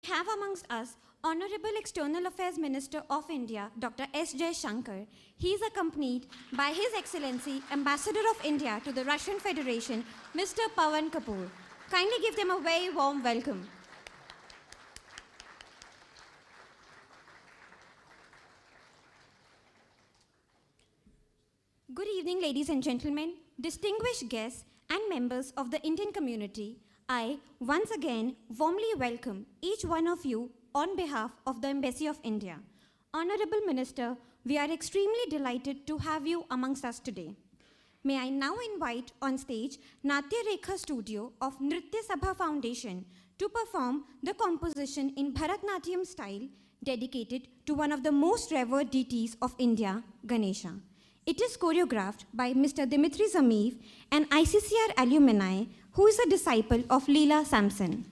have amongst us Honorable External Affairs Minister of India, Dr. S. Jaishankar. He is accompanied by His Excellency Ambassador of India to the Russian Federation, Mr. Pawan Kapoor. Kindly give them a very warm welcome. Good evening, ladies and gentlemen, distinguished guests and members of the Indian community. I once again warmly welcome each one of you on behalf of the Embassy of India. Honorable Minister, we are extremely delighted to have you amongst us today. May I now invite on stage Natya Rekha Studio of Nritya Sabha Foundation to perform the composition in Bharatnatyam style dedicated to one of the most revered deities of India, Ganesha. It is choreographed by Mr. Dimitri Zameev, an ICCR alumni who is a disciple of Leela Samson.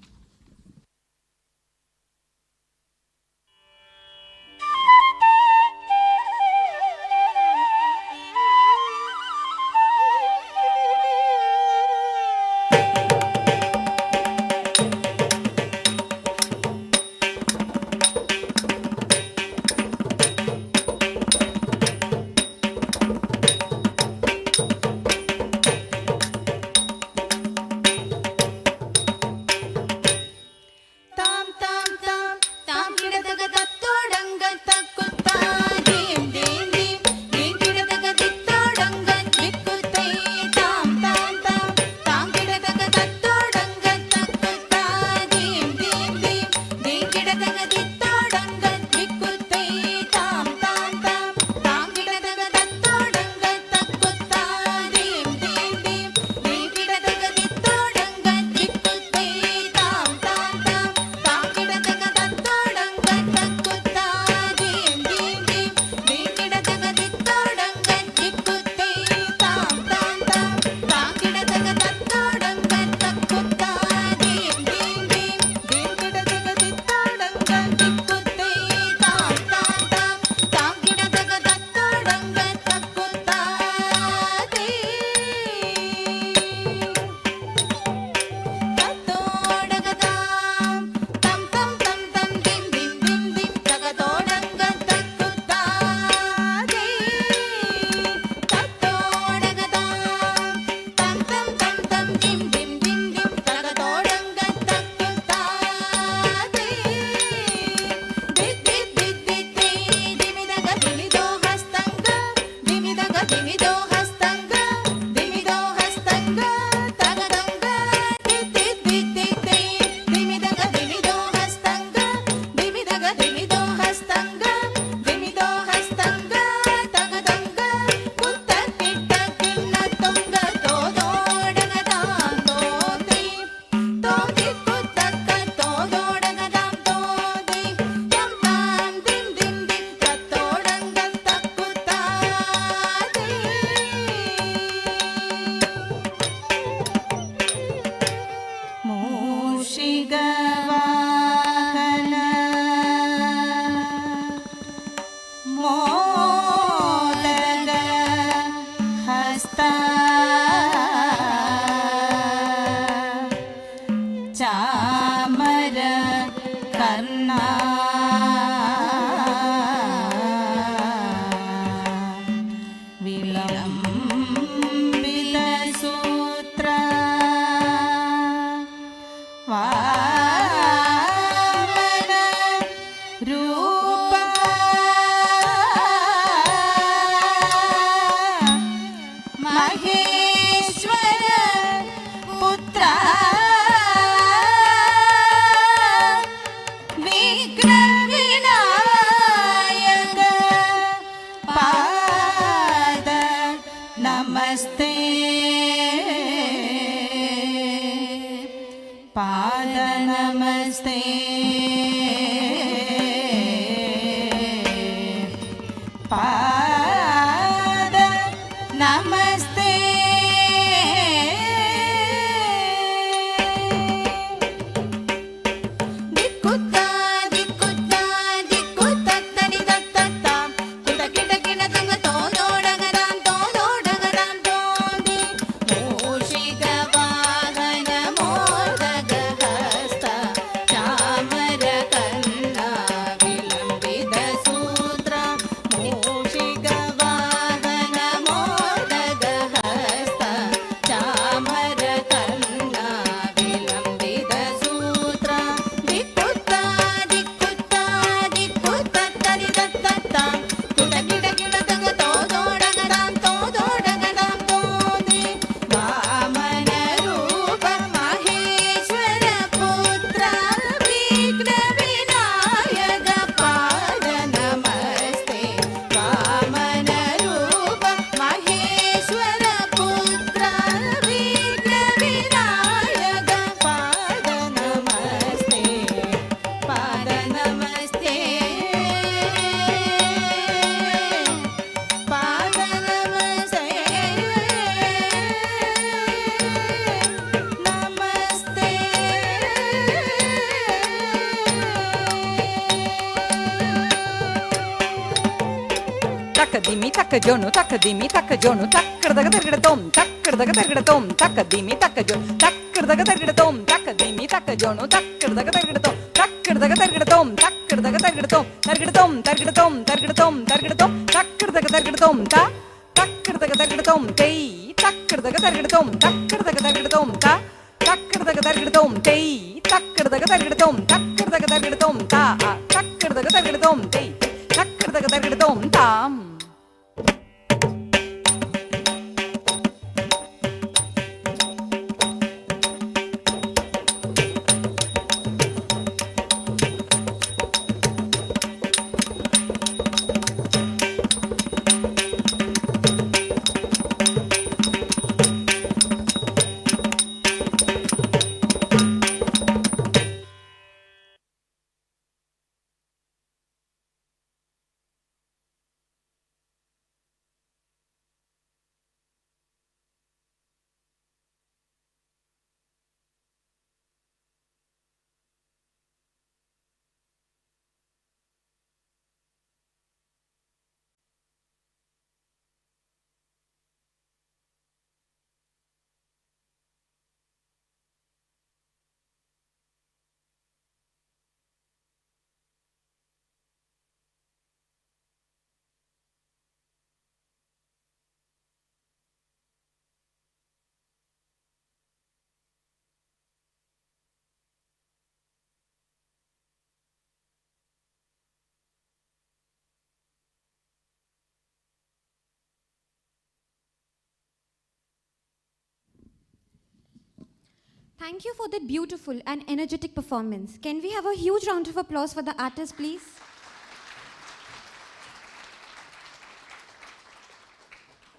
takajonu takadimi takajonu takkardaga targadatom takkardaga targadatom takadimi takajonu takkardaga targadatom takadimi takajonu takkardaga targadatom takkardaga targadatom takkardaga targadatom targadatom targadatom targadatom targadatom takkardaga targadatom ta takkardaga targadatom tei takkardaga targadatom takkardaga targadatom ta takkardaga targadatom tei takkardaga targadatom takkardaga targadatom ta takkardaga targadatom tei takkardaga targadatom tam. Thank you for that beautiful and energetic performance. Can we have a huge round of applause for the artists, please?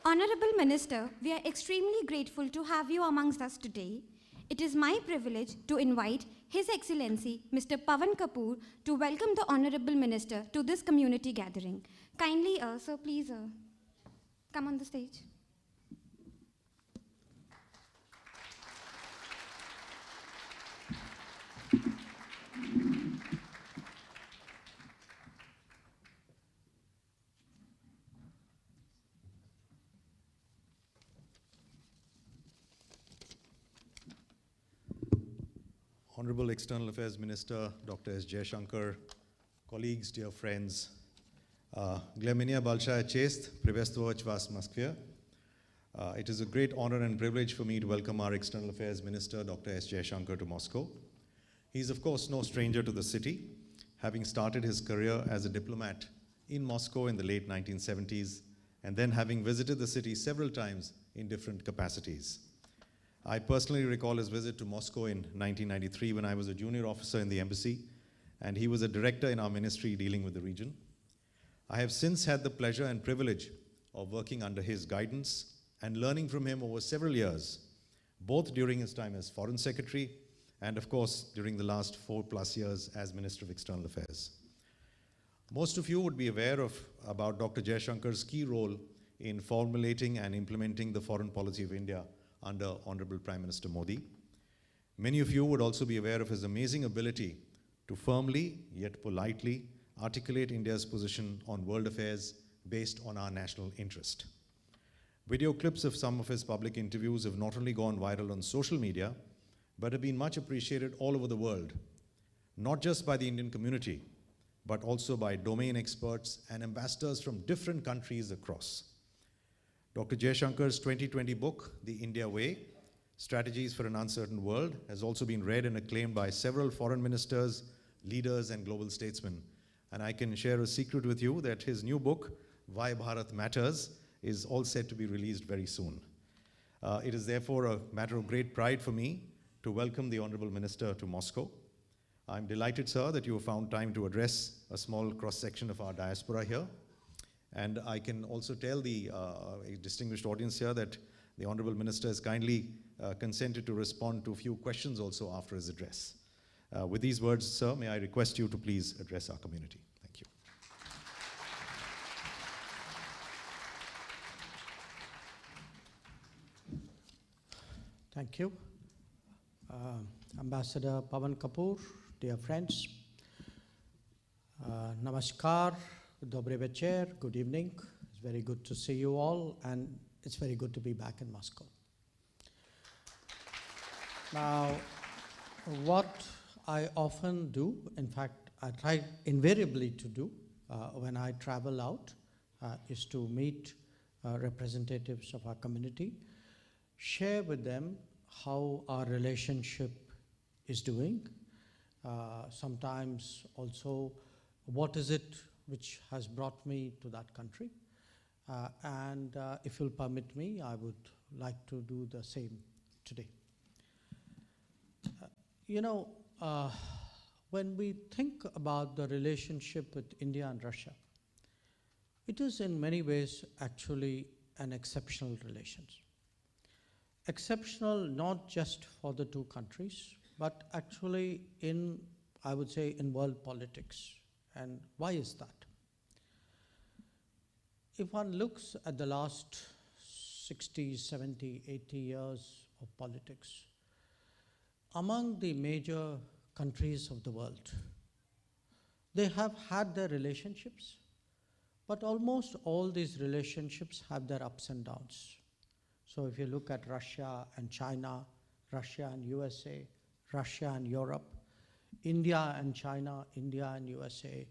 Honorable Minister, we are extremely grateful to have you amongst us today. It is my privilege to invite His Excellency Mr. Pavan Kapoor to welcome the Honorable Minister to this community gathering. Kindly, sir, please come on the stage. Honorable External Affairs Minister, Dr. S. Jaishankar, colleagues, dear friends, Gleminia Balshaya Chest, Privestoch Vas Moskvia. It is a great honor and privilege for me to welcome our External Affairs Minister, Dr. S. Jaishankar, to Moscow. He is, of course, no stranger to the city, having started his career as a diplomat in Moscow in the late 1970s, and then having visited the city several times in different capacities. I personally recall his visit to Moscow in 1993 when I was a junior officer in the embassy, and he was a director in our ministry dealing with the region. I have since had the pleasure and privilege of working under his guidance and learning from him over several years, both during his time as Foreign Secretary and, of course, during the last 4+ years as Minister of External Affairs. Most of you would be aware about Dr. Jaishankar's key role in formulating and implementing the foreign policy of India under Honorable Prime Minister Modi. Many of you would also be aware of his amazing ability to firmly, yet politely, articulate India's position on world affairs based on our national interest. Video clips of some of his public interviews have not only gone viral on social media, but have been much appreciated all over the world, not just by the Indian community, but also by domain experts and ambassadors from different countries across. Dr. Jaishankar's 2020 book, The India Way, Strategies for an Uncertain World, has also been read and acclaimed by several foreign ministers, leaders, and global statesmen. And I can share a secret with you that his new book, Why Bharat Matters, is all set to be released very soon. It is therefore a matter of great pride for me to welcome the Honorable Minister to Moscow. I'm delighted, sir, that you have found time to address a small cross-section of our diaspora here. And I can also tell the distinguished audience here that the Honorable Minister has kindly consented to respond to a few questions also after his address. With these words, sir, may I request you to please address our community. Thank you. Thank you. Ambassador Pavan Kapoor, dear friends, Namaskar, Dobre Večer, good evening. It's very good to see you all, and it's very good to be back in Moscow. Now, what I often do, in fact, I try invariably to do when I travel out, is to meet representatives of our community, share with them how our relationship is doing, sometimes also what is it which has brought me to that country. And if you'll permit me, I would like to do the same today. When we think about the relationship with India and Russia, it is in many ways actually an exceptional relations. Exceptional not just for the two countries, but actually I would say, in world politics. And why is that? If one looks at the last 60, 70, 80 years of politics, among the major countries of the world, they have had their relationships, but almost all these relationships have their ups and downs. So if you look at Russia and China, Russia and USA, Russia and Europe, India and China, India and USA,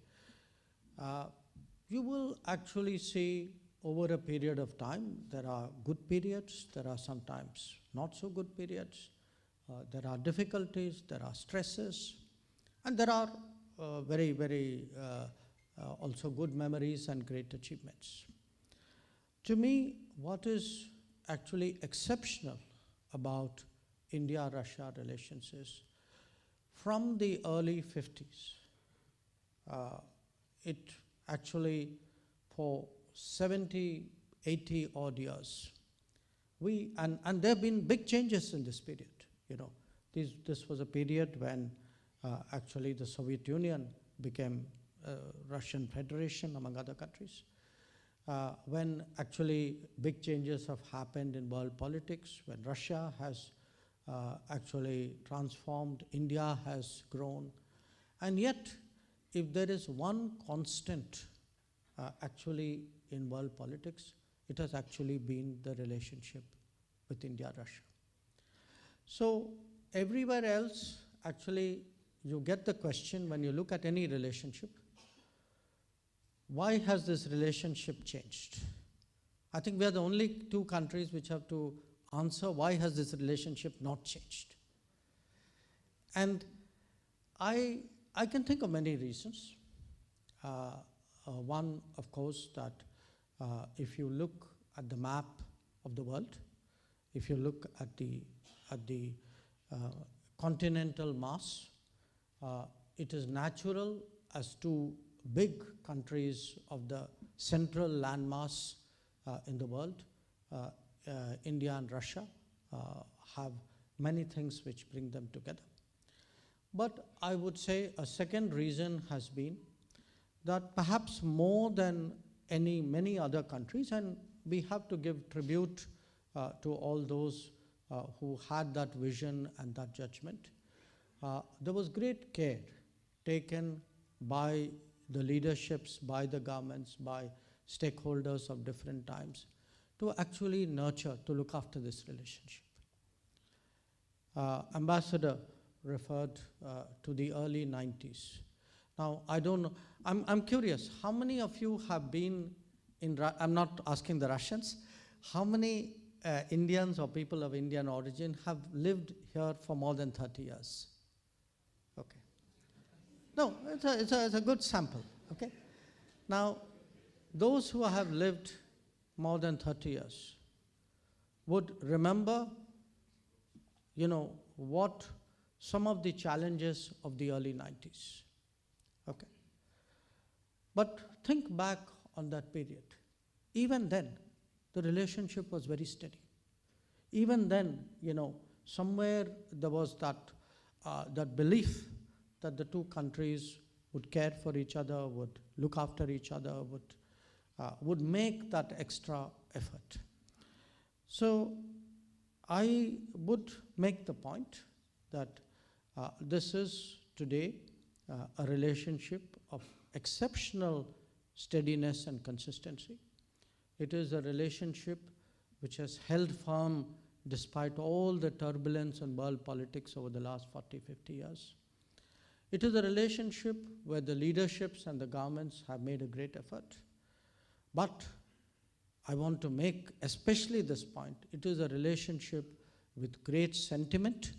you will actually see over a period of time, there are good periods, there are sometimes not so good periods, there are difficulties, there are stresses, and there are very also good memories and great achievements. To me, what is actually exceptional about India-Russia relations is, from the early 50s, it actually for 70, 80 odd years, and there have been big changes in this period. This was a period when actually the Soviet Union became Russian Federation, among other countries. When actually big changes have happened in world politics, when Russia has actually transformed, India has grown. And yet, if there is one constant actually in world politics, it has actually been the relationship with India-Russia. So everywhere else, actually, you get the question when you look at any relationship, why has this relationship changed? I think we are the only two countries which have to answer, why has this relationship not changed? And I can think of many reasons. One, of course, that if you look at the map of the world, if you look at the continental mass, it is natural as two big countries of the central landmass in the world, India and Russia, have many things which bring them together. But I would say a second reason has been that perhaps more than many other countries, and we have to give tribute to all those who had that vision and that judgment, there was great care taken by the leaderships, by the governments, by stakeholders of different times to actually nurture, to look after this relationship. Ambassador referred to the early 90s. Now, I don't know, I'm curious, how many of you have been I'm not asking the Russians, how many Indians or people of Indian origin have lived here for more than 30 years? Okay. No, it's a good sample, okay? Now, those who have lived more than 30 years would remember, what some of the challenges of the early 90s, okay? But think back on that period. Even then, the relationship was very steady. Even then, somewhere there was that belief that the two countries would care for each other, would look after each other, would make that extra effort. So I would make the point that this is today a relationship of exceptional steadiness and consistency. It is a relationship which has held firm despite all the turbulence in world politics over the last 40, 50 years. It is a relationship where the leaderships and the governments have made a great effort. But I want to make especially this point, it is a relationship with great sentiment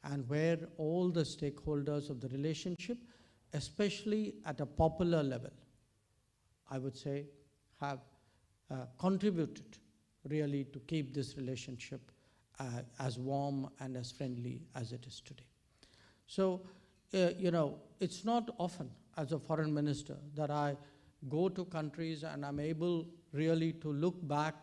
and where all the stakeholders of the relationship, especially at a popular level, I would say, have contributed really to keep this relationship as warm and as friendly as it is today. So, it's not often as a foreign minister that I go to countries and I'm able really to look back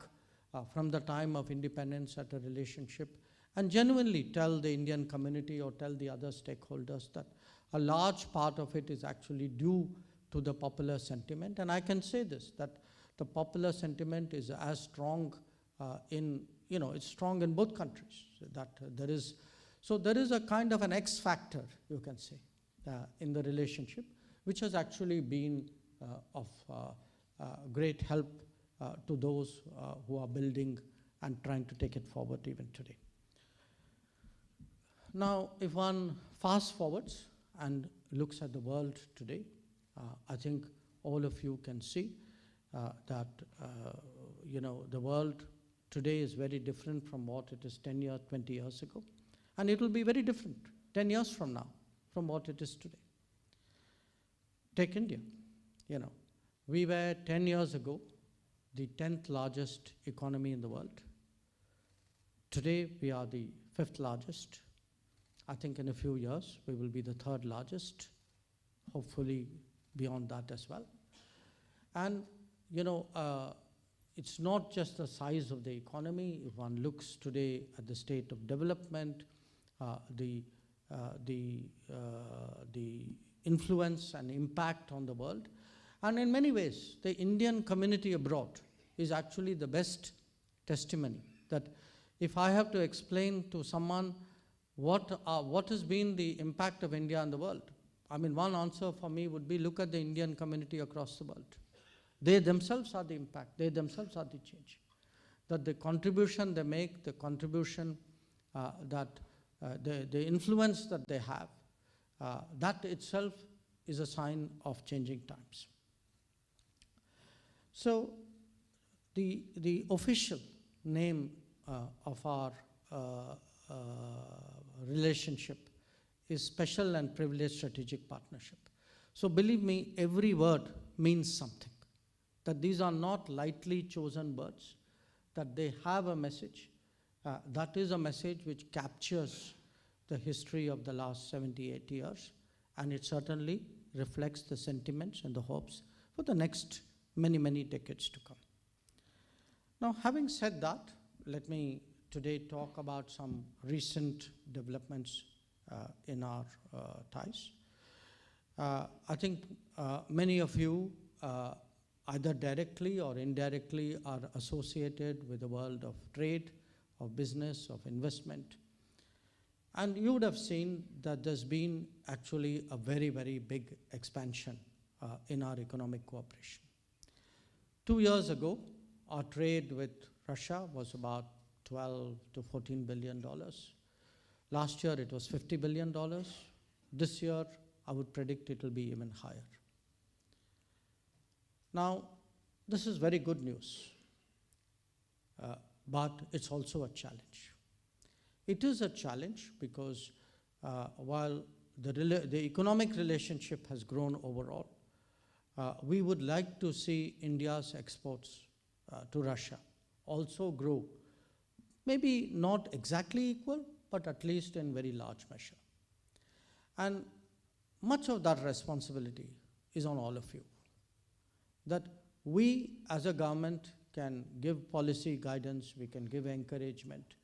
from the time of independence at a relationship and genuinely tell the Indian community or tell the other stakeholders that a large part of it is actually due to the popular sentiment. And I can say this, that the popular sentiment is as strong it's strong in both countries. So there is a kind of an X factor, you can say, in the relationship, which has actually been of great help to those who are building and trying to take it forward even today. Now, if one fast forwards and looks at the world today, I think all of you can see that the world today is very different from what it is 10 years, 20 years ago. And it will be very different 10 years from now from what it is today. Take India. We were 10 years ago the 10th largest economy in the world. Today we are the 5th largest. I think in a few years we will be the 3rd largest, hopefully beyond that as well. And it's not just the size of the economy. If one looks today at the state of development, the influence and impact on the world, and in many ways, the Indian community abroad is actually the best testimony that if I have to explain to someone what has been the impact of India on the world, I mean, one answer for me would be look at the Indian community across the world. They themselves are the impact. They themselves are the change. That the contribution they make, the contribution the influence that they have, that itself is a sign of changing times. So the official name of our relationship is Special and Privileged Strategic Partnership. So believe me, every word means something. That these are not lightly chosen words, that they have a message. That is a message which captures the history of the last 78 years, and it certainly reflects the sentiments and the hopes for the next many, many decades to come. Now, having said that, let me today talk about some recent developments in our ties. I think many of you either directly or indirectly are associated with the world of trade, of business, of investment. And you would have seen that there's been actually a very, very big expansion in our economic cooperation. 2 years ago, our trade with Russia was about $12 to $14 billion. Last year, it was $50 billion. This year, I would predict it will be even higher. Now, this is very good news, but it's also a challenge. It is a challenge because while the economic relationship has grown overall, we would like to see India's exports to Russia also grow. Maybe not exactly equal, but at least in very large measure. And much of that responsibility is on all of you. That we as a government can give policy guidance, we can give encouragement,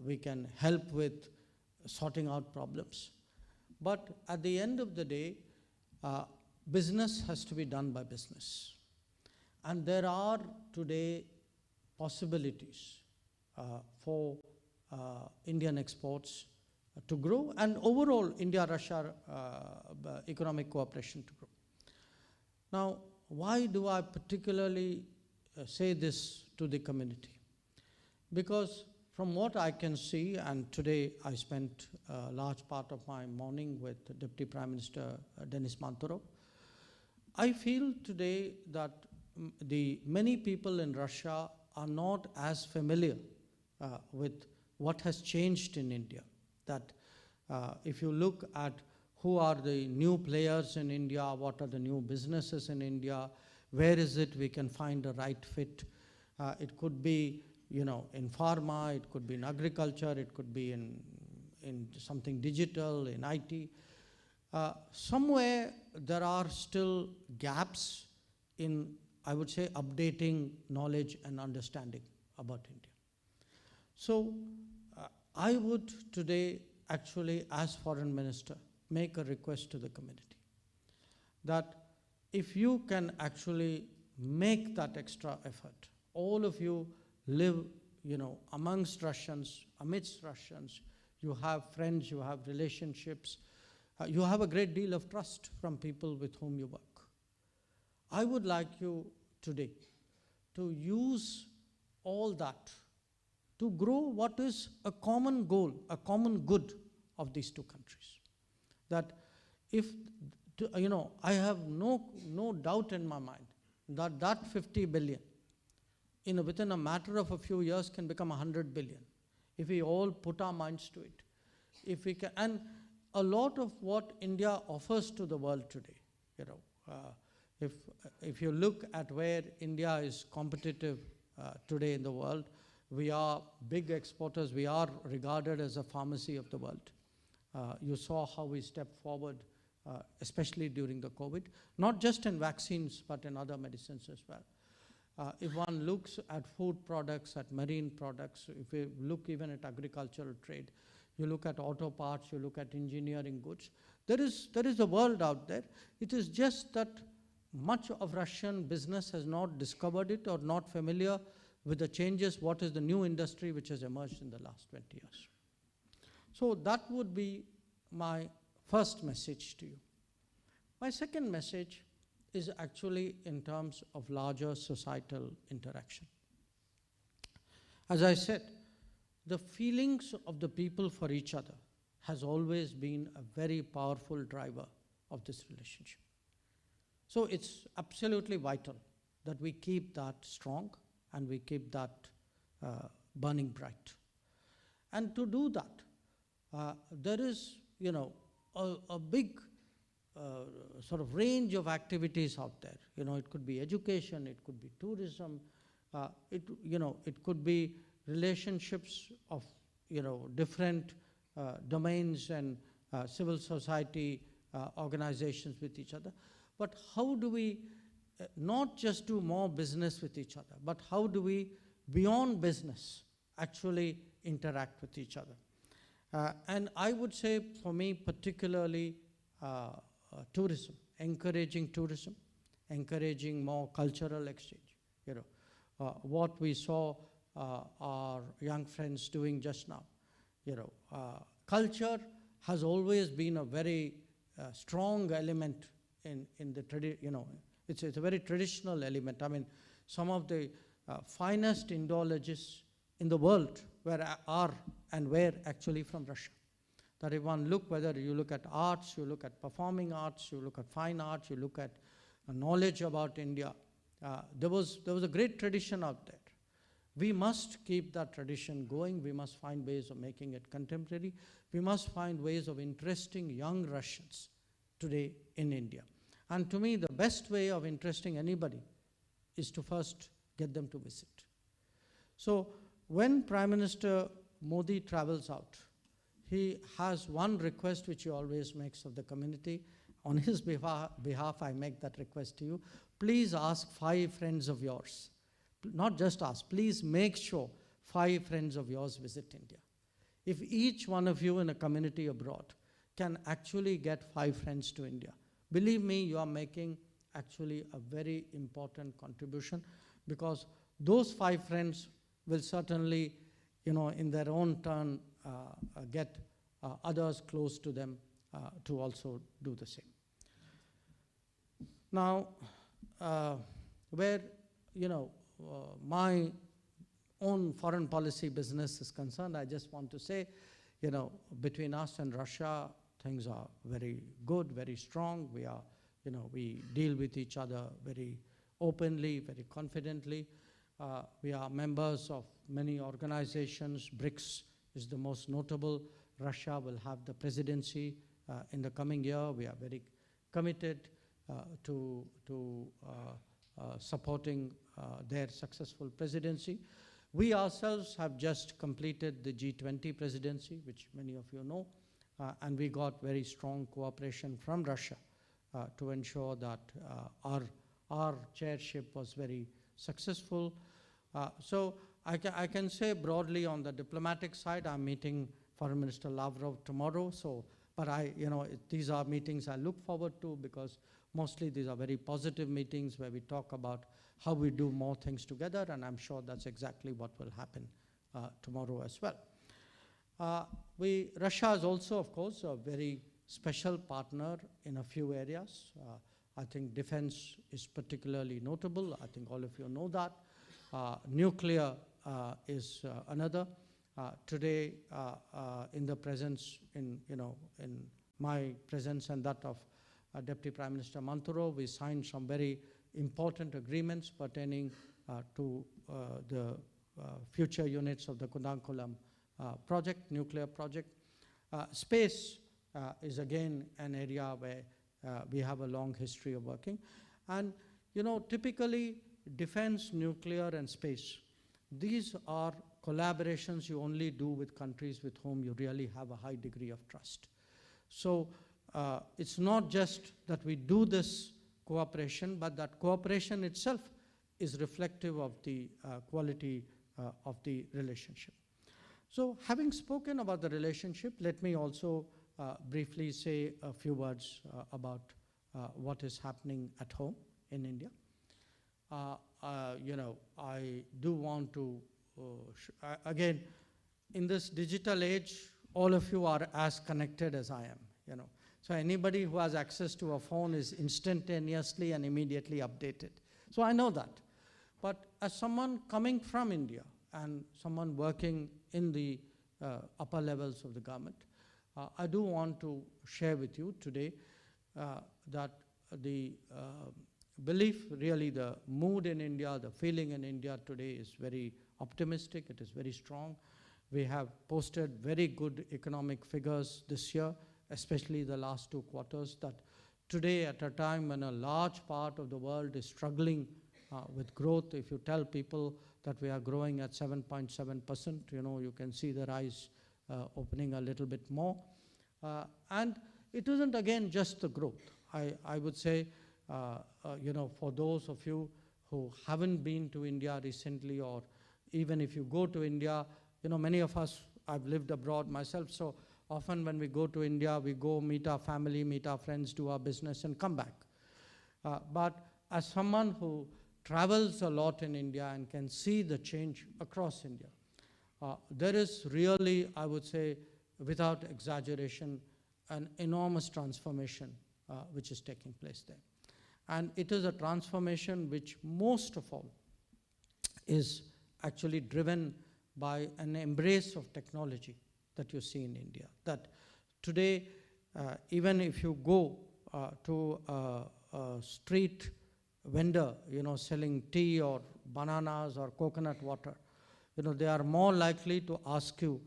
we can help with sorting out problems. But at the end of the day, business has to be done by business. And there are today possibilities for Indian exports to grow and overall India-Russia economic cooperation to grow. Now, why do I particularly say this to the community. Because from what I can see, and today I spent a large part of my morning with Deputy Prime Minister Denis Mantoro, I feel today that the many people in Russia are not as familiar with what has changed in India. That if you look at who are the new players in India, what are the new businesses in India, where is it we can find the right fit? It could be, in pharma, it could be in agriculture, it could be in something digital, in IT. Somewhere there are still gaps in, I would say, updating knowledge and understanding about India. So I would today actually, as Foreign Minister, make a request to the community that if you can actually make that extra effort, all of you live, amongst Russians, amidst Russians, you have friends, you have relationships, you have a great deal of trust from people with whom you work. I would like you today to use all that to grow what is a common goal, a common good of these two countries. That if, I have no doubt in my mind that 50 billion, within a matter of a few years can become 100 billion, if we all put our minds to it. If we can, and a lot of what India offers to the world today, if you look at where India is competitive today in the world, we are big exporters, we are regarded as a pharmacy of the world. You saw how we stepped forward, especially during the COVID, not just in vaccines, but in other medicines as well. If one looks at food products, at marine products, if we look even at agricultural trade, you look at auto parts, you look at engineering goods, there is a world out there. It is just that much of Russian business has not discovered it or not familiar with the changes, what is the new industry which has emerged in the last 20 years. So that would be my first message to you. My second message is actually in terms of larger societal interaction. As I said, the feelings of the people for each other has always been a very powerful driver of this relationship. So it's absolutely vital that we keep that strong and we keep that burning bright. And to do that, there is, a big sort of range of activities out there. It could be education, it could be tourism, it could be relationships of, different domains and civil society organizations with each other. But how do we not just do more business with each other, but how do we, beyond business, actually interact with each other? And I would say, for me, particularly tourism, encouraging more cultural exchange. What we saw our young friends doing just now. Culture has always been a very strong element in the it's a very traditional element. I mean, some of the finest Indologists in the world were actually from Russia. That if one look, whether you look at arts, you look at performing arts, you look at fine arts, you look at knowledge about India, there was a great tradition out there. We must keep that tradition going. We must find ways of making it contemporary. We must find ways of interesting young Russians today in India. And to me, the best way of interesting anybody is to first get them to visit. So when Prime Minister Modi travels out, he has one request which he always makes of the community. On his behalf, I make that request to you. Please ask 5 friends of yours. Not just ask, please make sure 5 friends of yours visit India. If each one of you in a community abroad can actually get 5 friends to India, believe me, you are making actually a very important contribution, because those 5 friends will certainly, in their own turn, get others close to them to also do the same. Now, where, my own foreign policy business is concerned, I just want to say, between us and Russia, things are very good, very strong. We are, we deal with each other very openly, very confidently. We are members of many organizations. BRICS is the most notable. Russia will have the presidency in the coming year. We are very committed to supporting their successful presidency. We ourselves have just completed the G20 presidency, which many of you know, and we got very strong cooperation from Russia to ensure that our chairship was very successful. So I can say broadly on the diplomatic side, I'm meeting Foreign Minister Lavrov tomorrow. But these are meetings I look forward to, because mostly these are very positive meetings where we talk about how we do more things together, and I'm sure that's exactly what will happen tomorrow as well. Russia is also, of course, a very special partner in a few areas. I think defense is particularly notable. I think all of you know that. Nuclear is another. Today, in the presence, in my presence and that of Deputy Prime Minister Manturo, we signed some very important agreements pertaining to the future units of the Kudankulam project, nuclear project. Space is again an area where we have a long history of working. And typically defense, nuclear and space, these are collaborations you only do with countries with whom you really have a high degree of trust. So it's not just that we do this cooperation, but that cooperation itself is reflective of the quality of the relationship. So having spoken about the relationship, let me also briefly say a few words about what is happening at home in India. I do want to, again, in this digital age, all of you are as connected as I am, So anybody who has access to a phone is instantaneously and immediately updated. So I know that. But as someone coming from India and someone working in the upper levels of the government, I do want to share with you today that the belief, really the mood in India, the feeling in India today is very optimistic, it is very strong. We have posted very good economic figures this year, especially the last 2 quarters, that today at a time when a large part of the world is struggling with growth, if you tell people that we are growing at 7.7%, you can see their eyes opening a little bit more. And it isn't again just the growth. I would say, for those of you who haven't been to India recently, or even if you go to India, many of us, I've lived abroad myself, so often when we go to India, we go meet our family, meet our friends, do our business and come back. But as someone who travels a lot in India and can see the change across India, there is really, I would say, without exaggeration, an enormous transformation which is taking place there. And it is a transformation which most of all is actually driven by an embrace of technology that you see in India. That today, even if you go to a street vendor, selling tea or bananas or coconut water, they are more likely to ask you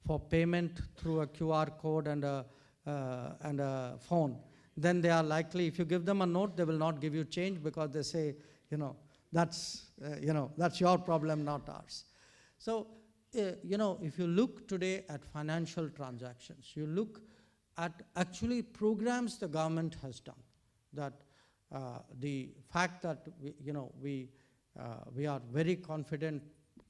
for payment through a QR code and a phone. Then they are likely, if you give them a note, they will not give you change, because they say, that's your problem, not ours. So, if you look today at financial transactions, you look at actually programs the government has done, that the fact that we are very confident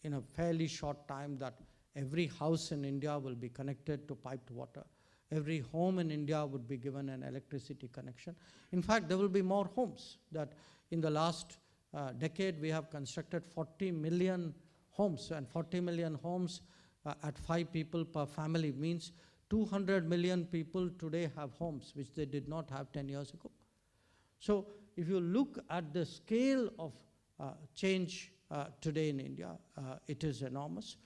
in a fairly short time that every house in India will be connected to piped water. Every home in India would be given an electricity connection. In fact, there will be more homes. That in the last decade, we have constructed 40 million homes, and 40 million homes at 5 people per family means 200 million people today have homes, which they did not have 10 years ago. So if you look at the scale of change today in India. It is enormous.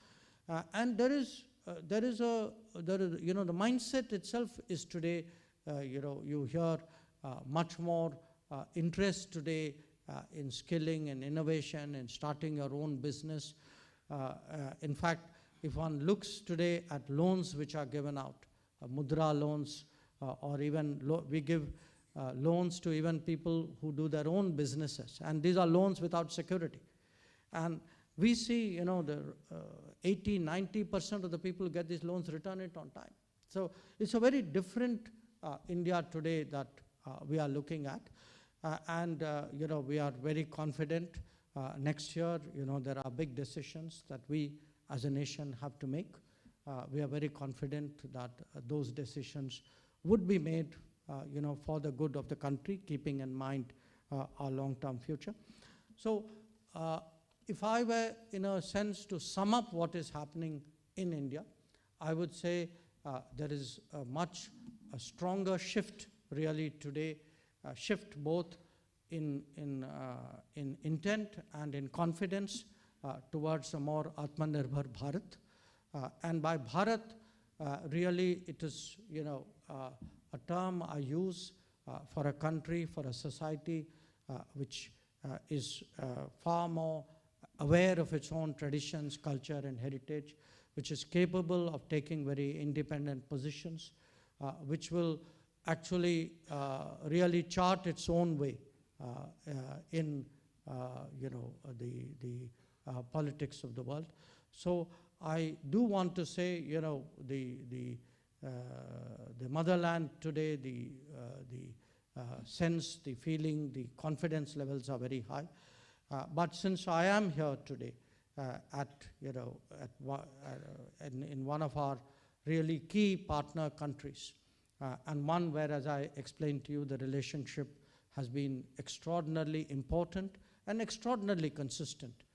And there is, you know, the mindset itself is today, you know, you hear much more interest today in skilling and innovation and starting your own business. In fact, if one looks today at loans which are given out, mudra loans, or even we give loans to even people who do their own businesses, and these are loans without security. And we see, you know, the 80–90% of the people who get these loans return it on time. So it's a very different India today that we are looking at. And you know, we are very confident next year. You know, there are big decisions that we as a nation have to make. We are very confident that those decisions would be made, you know, for the good of the country, keeping in mind our long-term future. So if I were, in a sense, to sum up what is happening in India, I would say there is a much stronger shift really today, shift both in intent and in confidence towards a more Atmanirbhar Bharat. And by Bharat, really it is, you know, a term I use for a country, for a society which is far more aware of its own traditions, culture, and heritage, which is capable of taking very independent positions, which will actually really chart its own way in you know, the politics of the world. So I do want to say, you know, the motherland today, the sense, the feeling, the confidence levels are very high. But since I am here today in one of our really key partner countries, and one where, as I explained to you, the relationship has been extraordinarily important and extraordinarily consistent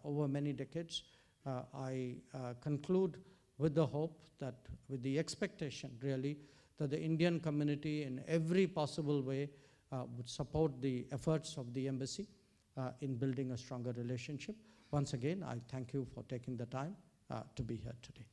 over many decades, I conclude with the hope that, with the expectation really, that the Indian community in every possible way would support the efforts of the embassy in building a stronger relationship. Once again, I thank you for taking the time to be here today.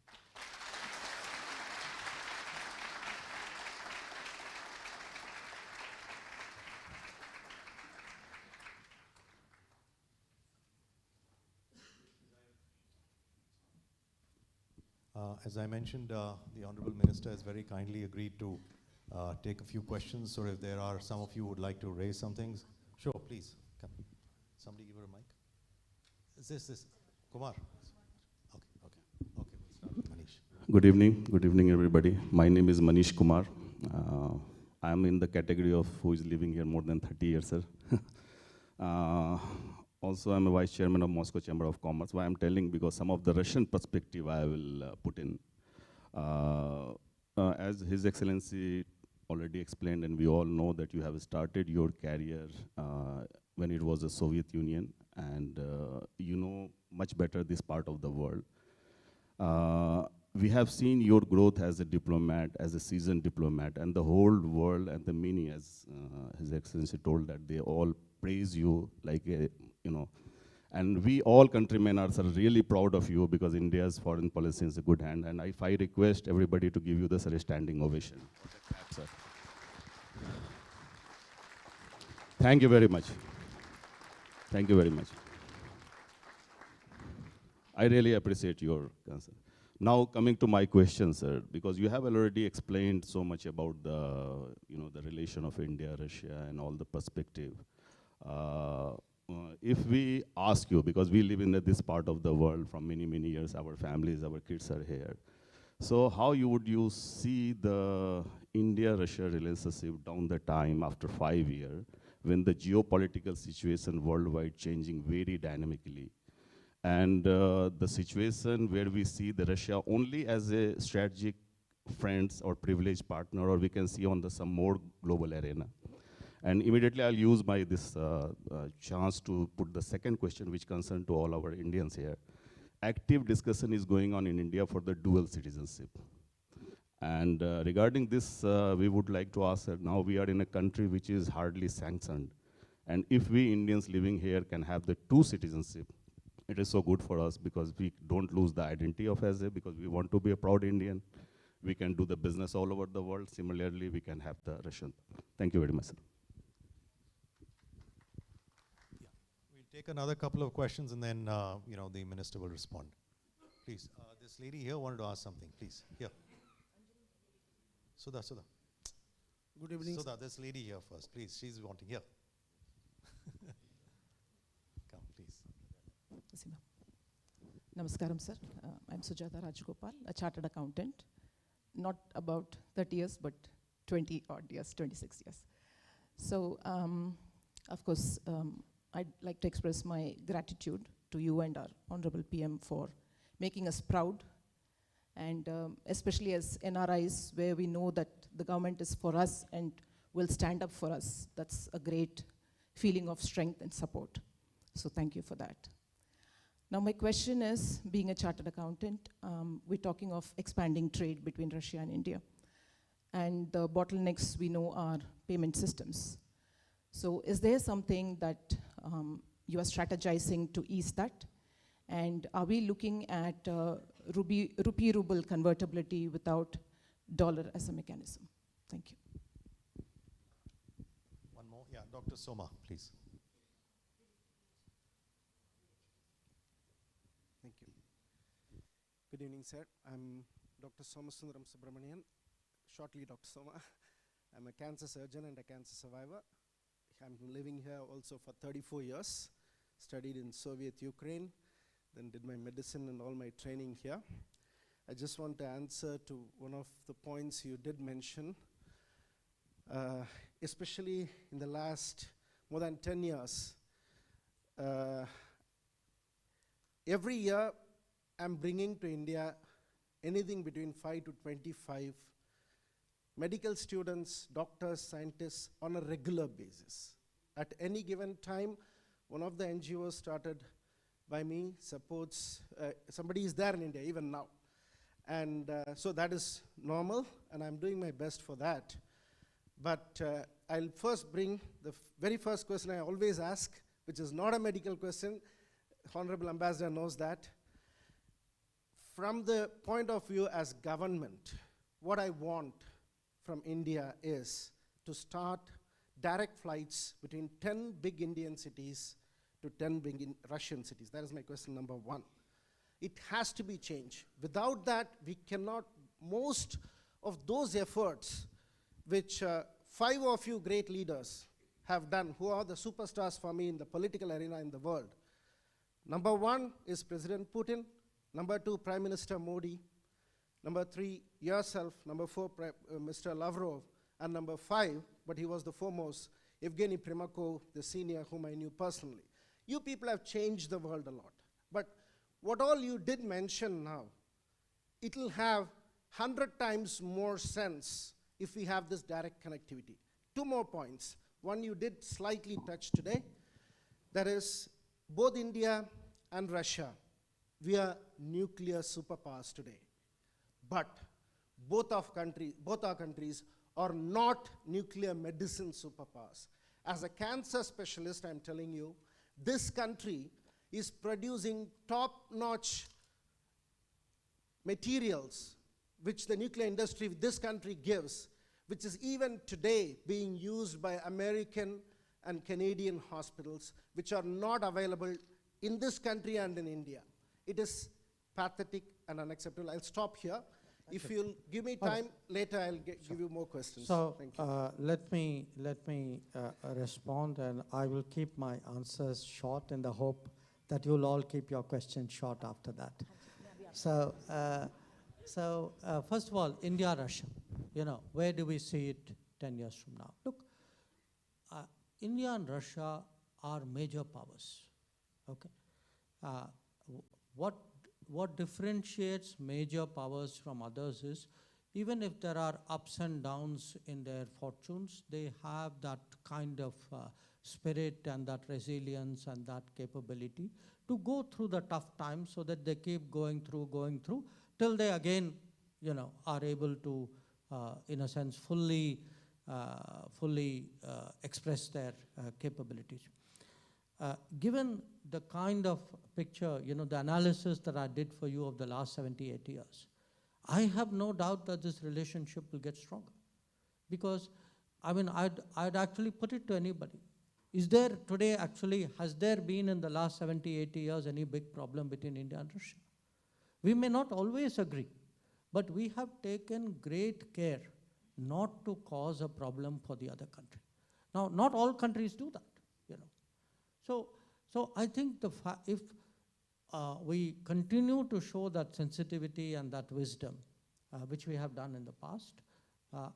As I mentioned, the Honorable Minister has very kindly agreed to take a few questions. So if there are some of you who would like to raise some things, sure, please. Come. Somebody give her a mic. Is this Kumar? Okay, we'll start with Manish. Good evening, everybody. My name is Manish Kumar. I am in the category of who is living here more than 30 years, sir. Also, I'm a vice chairman of Moscow Chamber of Commerce. Why I'm telling, because some of the Russian perspective I will put in. As His Excellency already explained, and we all know that you have started your career when it was the Soviet Union, and you know much better this part of the world. We have seen your growth as a diplomat, as a seasoned diplomat, and the whole world and the many, as His Excellency told, that they all praise you like a, you know, and we all countrymen are really proud of you, because India's foreign policy is a good hand. And if I request everybody to give you the standing ovation. Sir. Thank you very much. Thank you very much. I really appreciate your concern. Now coming to my question, sir, because you have already explained so much about the, you know, the relation of India, Russia, and all the perspective. If we ask you, because we live in this part of the world from many, many years, our families, our kids are here. So how would you see the India-Russia relationship down the time after 5 years, when the geopolitical situation worldwide changing very dynamically? And the situation where we see the Russia only as a strategic friends or privileged partner, or we can see on the some more global arena. And immediately I'll use this chance to put the second question, which concerns to all our Indians here. Active discussion is going on in India for the dual citizenship. And regarding this, we would like to ask that now we are in a country which is hardly sanctioned. And if we Indians living here can have the two citizenship, it is so good for us because we don't lose the identity of SA because we want to be a proud Indian. We can do the business all over the world. Similarly, we can have the Russian. Thank you very much, sir. We'll take another couple of questions and then, the minister will respond. Please, this lady here wanted to ask something, please. Here. Sudha. Good evening. Sudha, this lady here first, please. She's wanting here. Come, please. Sima. Namaskaram, sir. I'm Sujata Rajgopal, a chartered accountant. Not about 30 years, but 20 odd years, 26 years. So, of course, I'd like to express my gratitude to you and our Honorable PM for making us proud, and especially as NRIs, where we know that the government is for us and will stand up for us. That's a great feeling of strength and support. So thank you for that. Now my question is, being a chartered accountant, we're talking of expanding trade between Russia and India. And the bottlenecks we know are payment systems. So is there something that you are strategizing to ease that? And are we looking at rupee ruble convertibility without dollar as a mechanism? Thank you. One more. Yeah, Dr. Soma, please. Thank you. Good evening, sir. I'm Dr. Somasundaram Subramanian, shortly Dr. Soma. I'm a cancer surgeon and a cancer survivor. I'm living here also for 34 years, studied in Soviet Ukraine, then did my medicine and all my training here. I just want to answer to one of the points you did mention, especially in the last more than 10 years. Every year, I'm bringing to India anything between 5 to 25 medical students, doctors, scientists on a regular basis. At any given time, one of the NGOs started by me supports, somebody is there in India even now. And so that is normal, and I'm doing my best for that. But I'll first bring the very first question I always ask, which is not a medical question. Honorable Ambassador knows that. From the point of view as government, what I want from India is to start direct flights between 10 big Indian cities to 10 big Russian cities. That is my question number one. It has to be changed. Without that, we cannot, most of those efforts which 5 of you great leaders have done, who are the superstars for me in the political arena in the world. Number 1 is President Putin. Number 2, Prime Minister Modi. Number 3, yourself. Number 4, Mr. Lavrov. And number 5, but he was the foremost, Evgeny Primakov, the senior, whom I knew personally. You people have changed the world a lot. But what all you did mention now, it will have 100 times more sense if we have this direct connectivity. 2 more points. One you did slightly touch today. That is, both India and Russia, we are nuclear superpowers today. But both our countries are not nuclear medicine superpowers. As a cancer specialist, I'm telling you, this country is producing top-notch materials which the nuclear industry of this country gives, which is even today being used by American and Canadian hospitals, which are not available in this country and in India. It is pathetic and unacceptable. I'll stop here. If you'll give me time, later I'll give you more questions. So thank you. let me respond, and I will keep my answers short in the hope that you'll all keep your questions short after that. So first of all, India-Russia, where do we see it 10 years from now? Look, India and Russia are major powers, okay? What differentiates major powers from others is, even if there are ups and downs in their fortunes, they have that kind of spirit and that resilience and that capability to go through the tough times so that they keep going through, till they again, are able to, in a sense, fully express their capabilities. given the kind of picture, the analysis that I did for you of the last 70, 80 years, I have no doubt that this relationship will get stronger. Because, I'd actually put it to anybody. Is there today actually, has there been in the last 70, 80 years any big problem between India and Russia? We may not always agree, but we have taken great care not to cause a problem for the other country. Now, not all countries do that, So I think if we continue to show that sensitivity and that wisdom, which we have done in the past,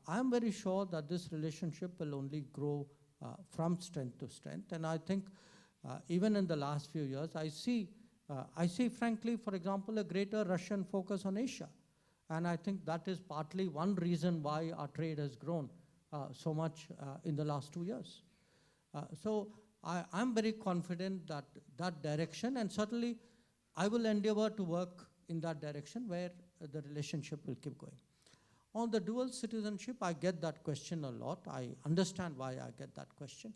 I'm very sure that this relationship will only grow from strength to strength. And I think even in the last few years, I see, frankly, for example, a greater Russian focus on Asia. And I think that is partly one reason why our trade has grown so much in the last 2 years. So I'm very confident that that direction, and certainly I will endeavor to work in that direction where the relationship will keep going. On the dual citizenship, I get that question a lot. I understand why I get that question.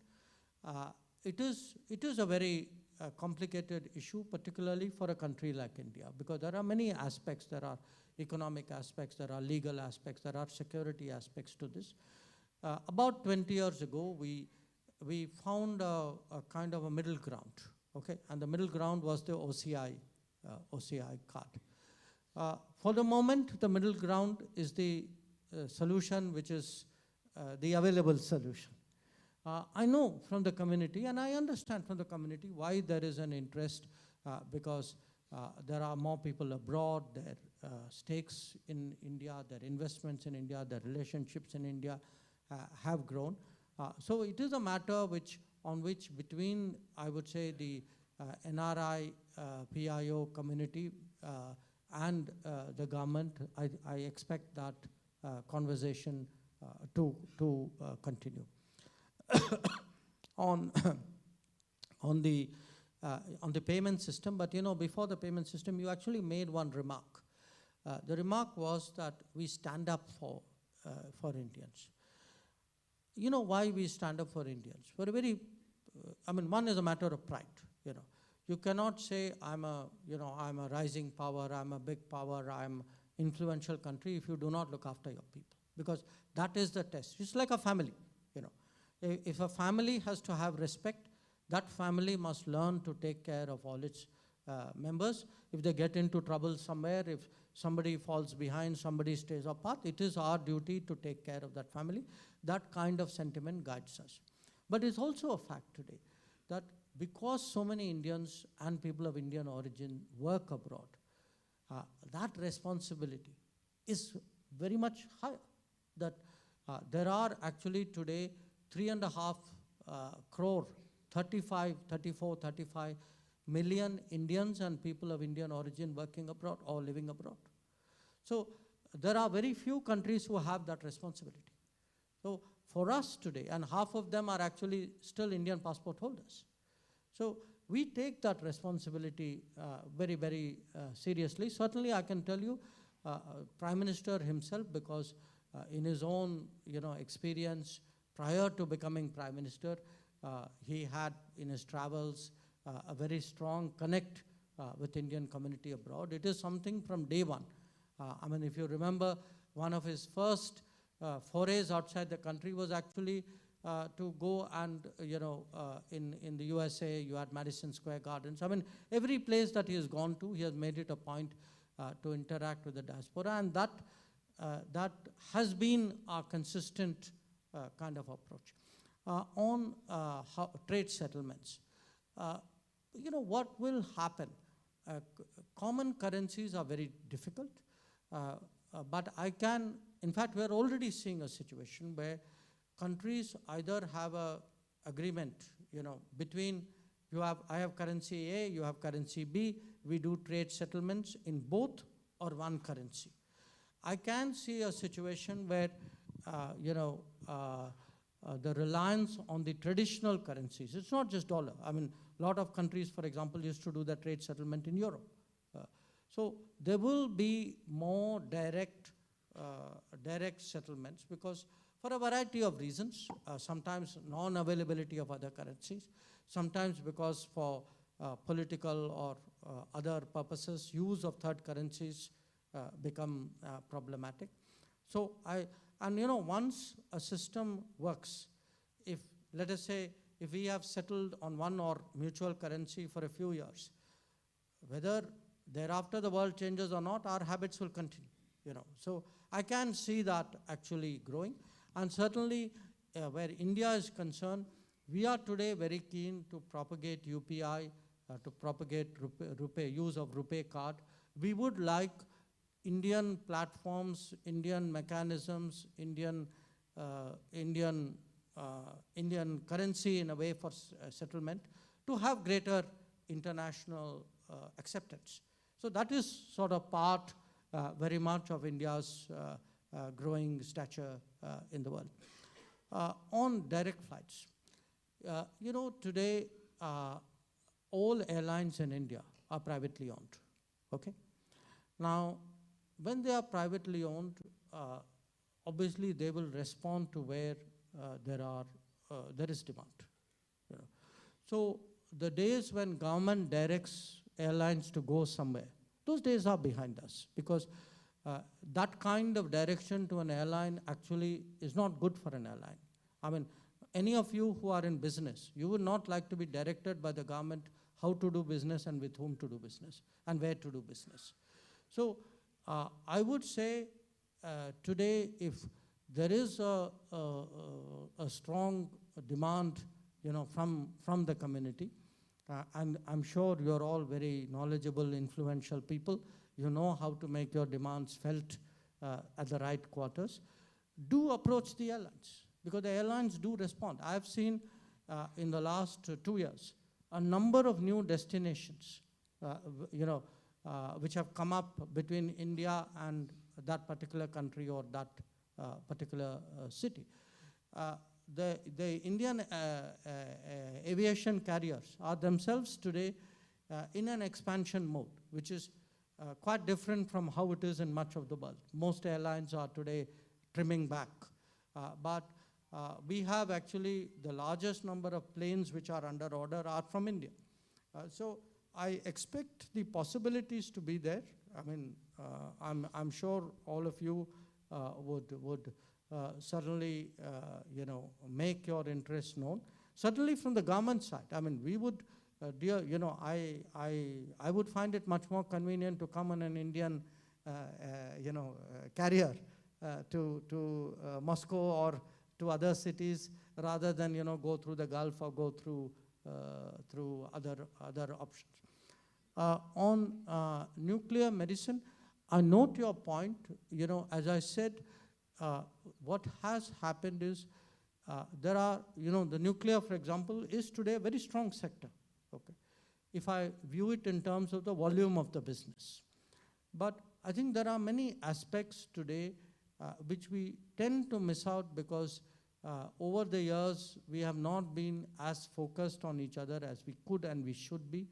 It is a very complicated issue, particularly for a country like India, because there are many aspects. There are economic aspects, there are legal aspects, there are security aspects to this. About 20 years ago, we found a kind of a middle ground, okay? And the middle ground was the OCI card. For the moment, the middle ground is the solution which is the available solution. I know from the community, and I understand from the community why there is an interest, because there are more people abroad, their stakes in India, their investments in India, their relationships in India have grown. So it is a matter on which between, I would say, the NRI, PIO community and the government, I expect that conversation to continue. on the payment system, but before the payment system, you actually made one remark. The remark was that we stand up for Indians. You know why we stand up for Indians? For a very, one is a matter of pride. You cannot say I'm a rising power, I'm a big power, I'm influential country if you do not look after your people, because that is the test. It's like a family. If a family has to have respect, that family must learn to take care of all its members. If they get into trouble somewhere, if somebody falls behind, somebody stays apart, it is our duty to take care of that family. That kind of sentiment guides us. But it's also a fact today that because so many Indians and people of Indian origin work abroad, that responsibility is very much higher. That there are actually today 3.5 crore, 35 million Indians and people of Indian origin working abroad or living abroad. So there are very few countries who have that responsibility. So for us today, and half of them are actually still Indian passport holders. So we take that responsibility very, very seriously. Certainly I can tell you, Prime Minister himself, because in his own experience prior to becoming Prime Minister, he had in his travels a very strong connect with Indian community abroad. It is something from day one. If you remember, one of his first forays outside the country was actually to go and, in the USA, you had Madison Square Gardens. Every place that he has gone to, he has made it a point to interact with the diaspora, and that has been our consistent kind of approach. On trade settlements, what will happen? Common currencies are very difficult, but in fact, we're already seeing a situation where countries either have a agreement, between I have currency A, you have currency B, we do trade settlements in both or one currency. I can see a situation where, the reliance on the traditional currencies, it's not just dollar. A lot of countries, for example, used to do the trade settlement in euro. So there will be more direct settlements, because for a variety of reasons, sometimes non-availability of other currencies, sometimes because for political or other purposes, use of third currencies become problematic. So once a system works, if, let us say, if we have settled on one or mutual currency for a few years, whether thereafter the world changes or not, our habits will continue. So I can see that actually growing. And certainly where India is concerned, we are today very keen to propagate UPI, to propagate RuPay, use of RuPay card. We would like Indian platforms, Indian mechanisms, Indian currency in a way for settlement to have greater international acceptance. So that is sort of part very much of India's growing stature in the world. On direct flights, today all airlines in India are privately owned, okay? Now, when they are privately owned, obviously they will respond to where there is demand. So the days when government directs airlines to go somewhere, those days are behind us, because that kind of direction to an airline actually is not good for an airline. I mean, any of you who are in business, you would not like to be directed by the government how to do business and with whom to do business and where to do business. So I would say today, if there is a strong demand, from the community, and I'm sure you're all very knowledgeable, influential people, you know how to make your demands felt at the right quarters, do approach the airlines, because the airlines do respond. I've seen in the last 2 years a number of new destinations, which have come up between India and that particular country or that particular city. The Indian aviation carriers are themselves today in an expansion mode, which is quite different from how it is in much of the world. Most airlines are today trimming back. But we have actually the largest number of planes which are under order are from India. So I expect the possibilities to be there. I mean, I'm sure all of you would certainly, make your interest known. Certainly from the government side, I mean, we would, I would find it much more convenient to come on an Indian, carrier to Moscow or to other cities rather than, go through the Gulf or go through other options. On nuclear medicine, I note your point. As I said, what has happened is there are, the nuclear, for example, is today a very strong sector, okay, if I view it in terms of the volume of the business. But I think there are many aspects today which we tend to miss out because over the years we have not been as focused on each other as we could and we should be.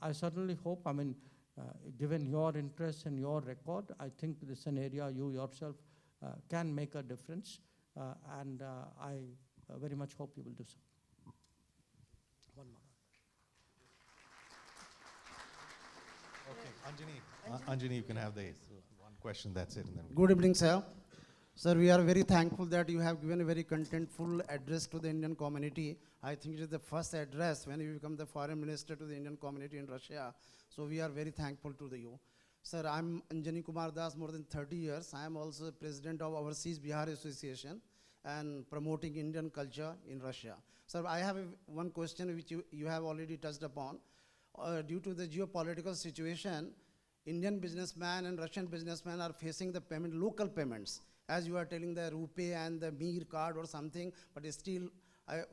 I certainly hope, I mean, given your interest and your record, I think this is an area you yourself can make a difference, and I very much hope you will do so. One more. Okay, Anjani, you can have the one question, that's it. And then Good evening, sir. Sir, we are very thankful that you have given a very contentful address to the Indian community. I think it is the first address when you become the foreign minister to the Indian community in Russia. So we are very thankful to you. Sir, I'm Anjani Kumar Das, more than 30 years. I am also president of Overseas Bihar Association and promoting Indian culture in Russia. Sir, I have one question which you have already touched upon. Due to the geopolitical situation, Indian businessmen and Russian businessmen are facing the local payments. As you are telling the RuPay and the Mir card or something, but still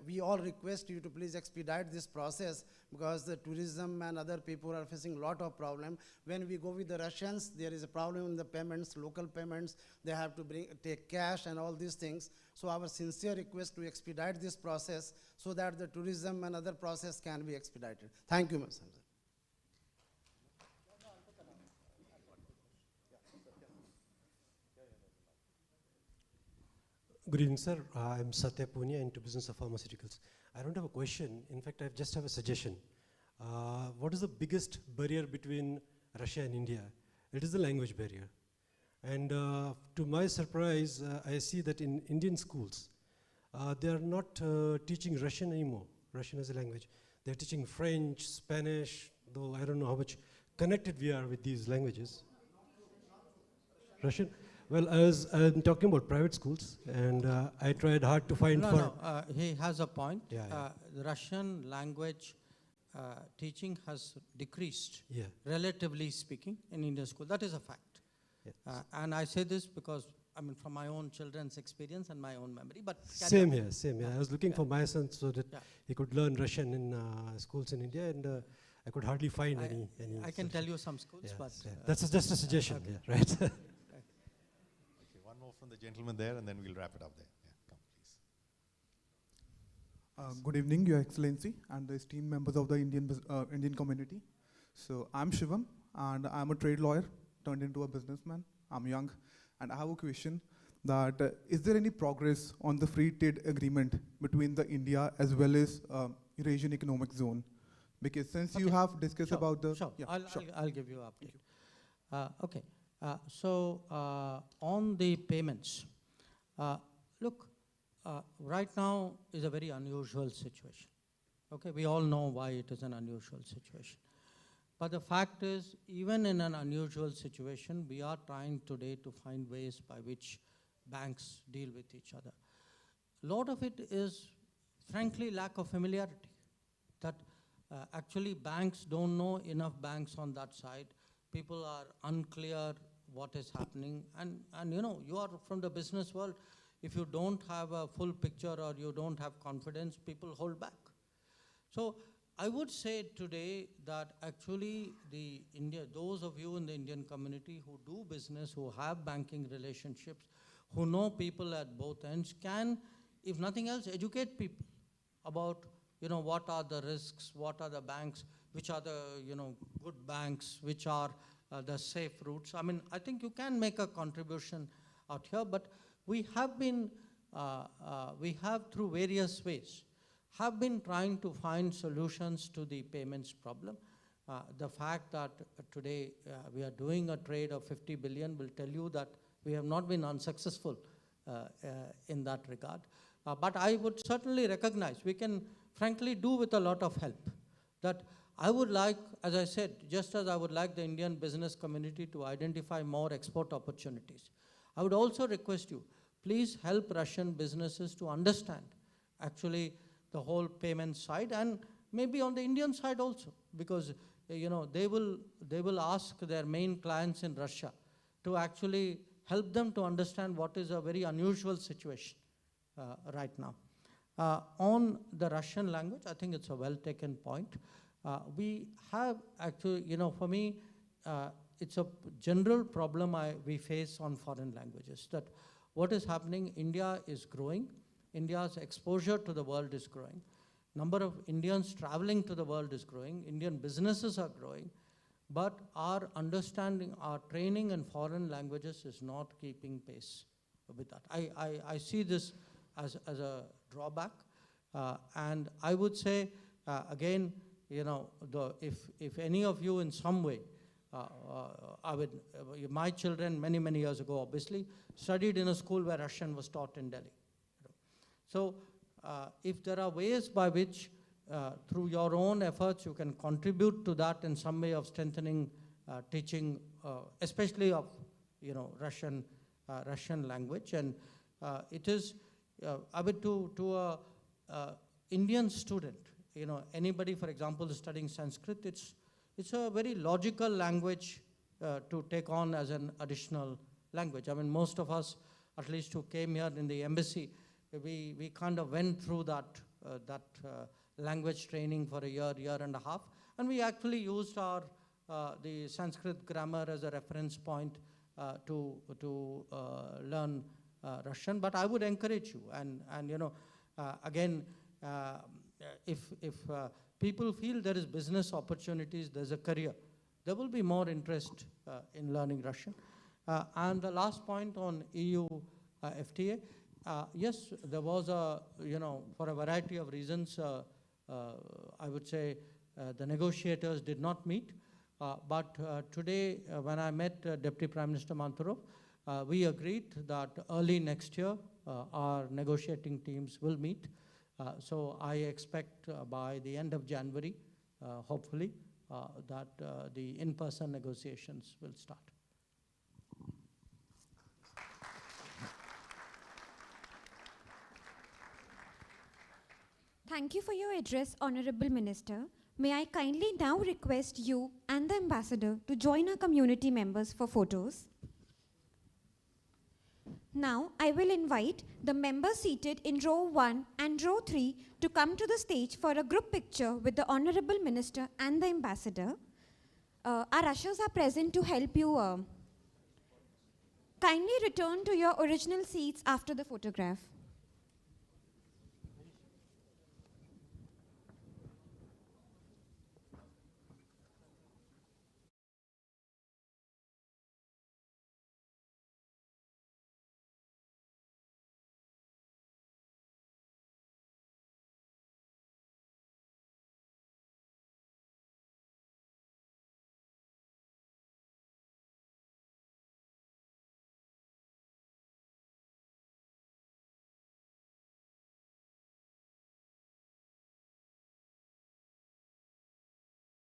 we all request you to please expedite this process because the tourism and other people are facing a lot of problem. When we go with the Russians, there is a problem in the payments, local payments. They have to take cash and all these things. So our sincere request to expedite this process so that the tourism and other process can be expedited. Thank you, Mr. Good evening, sir. I'm Satya Punia into business of pharmaceuticals. I don't have a question. In fact, I just have a suggestion. What is the biggest barrier between Russia and India? It is the language barrier. And to my surprise, I see that in Indian schools, they are not teaching Russian anymore, Russian as a language. They're teaching French, Spanish, though I don't know how much connected we are with these languages. Russian? Well, I'm talking about private schools, and I tried hard to find He has a point. Yeah. The Russian language teaching has decreased, Yeah. relatively speaking, in Indian school. That is a fact. Yes. And I say this because, I mean, from my own children's experience and my own memory. But Same here. I was looking Yeah. for my son so that Yeah. he could learn Russian in schools in India, and I could hardly find any. I can tell you some schools, Yeah, but that's just a suggestion, okay. yeah, right? Okay, one more from the gentleman there, and then we'll wrap it up there. Yeah, come, please. Good evening, Your Excellency, and the esteemed members of the Indian community. So I'm Shivam, and I'm a trade lawyer turned into a businessman. I'm young, and I have a question: that is there any progress on the free trade agreement between the India as well as Eurasian Economic Zone? Because since you Okay. have discussed Sure, about the sure. sure. I'll give you an update. Okay. So on the payments, look, right now is a very unusual situation. Okay, we all know why it is an unusual situation. But the fact is, even in an unusual situation, we are trying today to find ways by which banks deal with each other. A lot of it is, frankly, lack of familiarity. That actually banks don't know enough banks on that side. People are unclear what is happening. And you know, you are from the business world. If you don't have a full picture or you don't have confidence, people hold back. So I would say today that actually those of you in the Indian community who do business, who have banking relationships, who know people at both ends can, if nothing else, educate people about, you know, what are the risks, what are the banks, which are the, you know, good banks, which are the safe routes. I mean, I think you can make a contribution out here, but we have been, through various ways, have been trying to find solutions to the payments problem. The fact that today we are doing a trade of 50 billion will tell you that we have not been unsuccessful in that regard. But I would certainly recognize we can frankly do with a lot of help. That I would like, as I said, just as I would like the Indian business community to identify more export opportunities, I would also request you, please help Russian businesses to understand actually the whole payment side, and maybe on the Indian side also, because you know, they will ask their main clients in Russia to actually help them to understand what is a very unusual situation right now. On the Russian language, I think it's a well taken point. We have actually, you know, for me, it's a general problem we face on foreign languages, that what is happening, India is growing. India's exposure to the world is growing. Number of Indians traveling to the world is growing. Indian businesses are growing. But our understanding, our training in foreign languages is not keeping pace with that. I see this as a drawback. And I would say, again, you know, if any of you in some way, my children many years ago, obviously, studied in a school where Russian was taught in Delhi. So if there are ways by which, through your own efforts, you can contribute to that in some way of strengthening teaching, especially of, you know, Russian language, and it is, I would to a Indian student, you know, anybody, for example, studying Sanskrit, it's a very logical language to take on as an additional language. I mean, most of us, at least who came here in the embassy, we kind of went through that language training for a year and a half, and we actually used the Sanskrit grammar as a reference point to learn Russian. But I would encourage you, and you know, again, if people feel there is business opportunities, there's a career, there will be more interest in learning Russian. And the last point on EU FTA, Yes, there was for a variety of reasons, I would say the negotiators did not meet. But today, when I met Deputy Prime Minister Manturov, we agreed that early next year, our negotiating teams will meet. So I expect by the end of January, hopefully, that the in-person negotiations will start. Thank you for your address, Honorable Minister. May I kindly now request you and the ambassador to join our community members for photos. Now, I will invite the members seated in row 1 and row 3 to come to the stage for a group picture with the Honorable Minister and the ambassador. Our ushers are present to help you. Kindly return to your original seats after the photograph.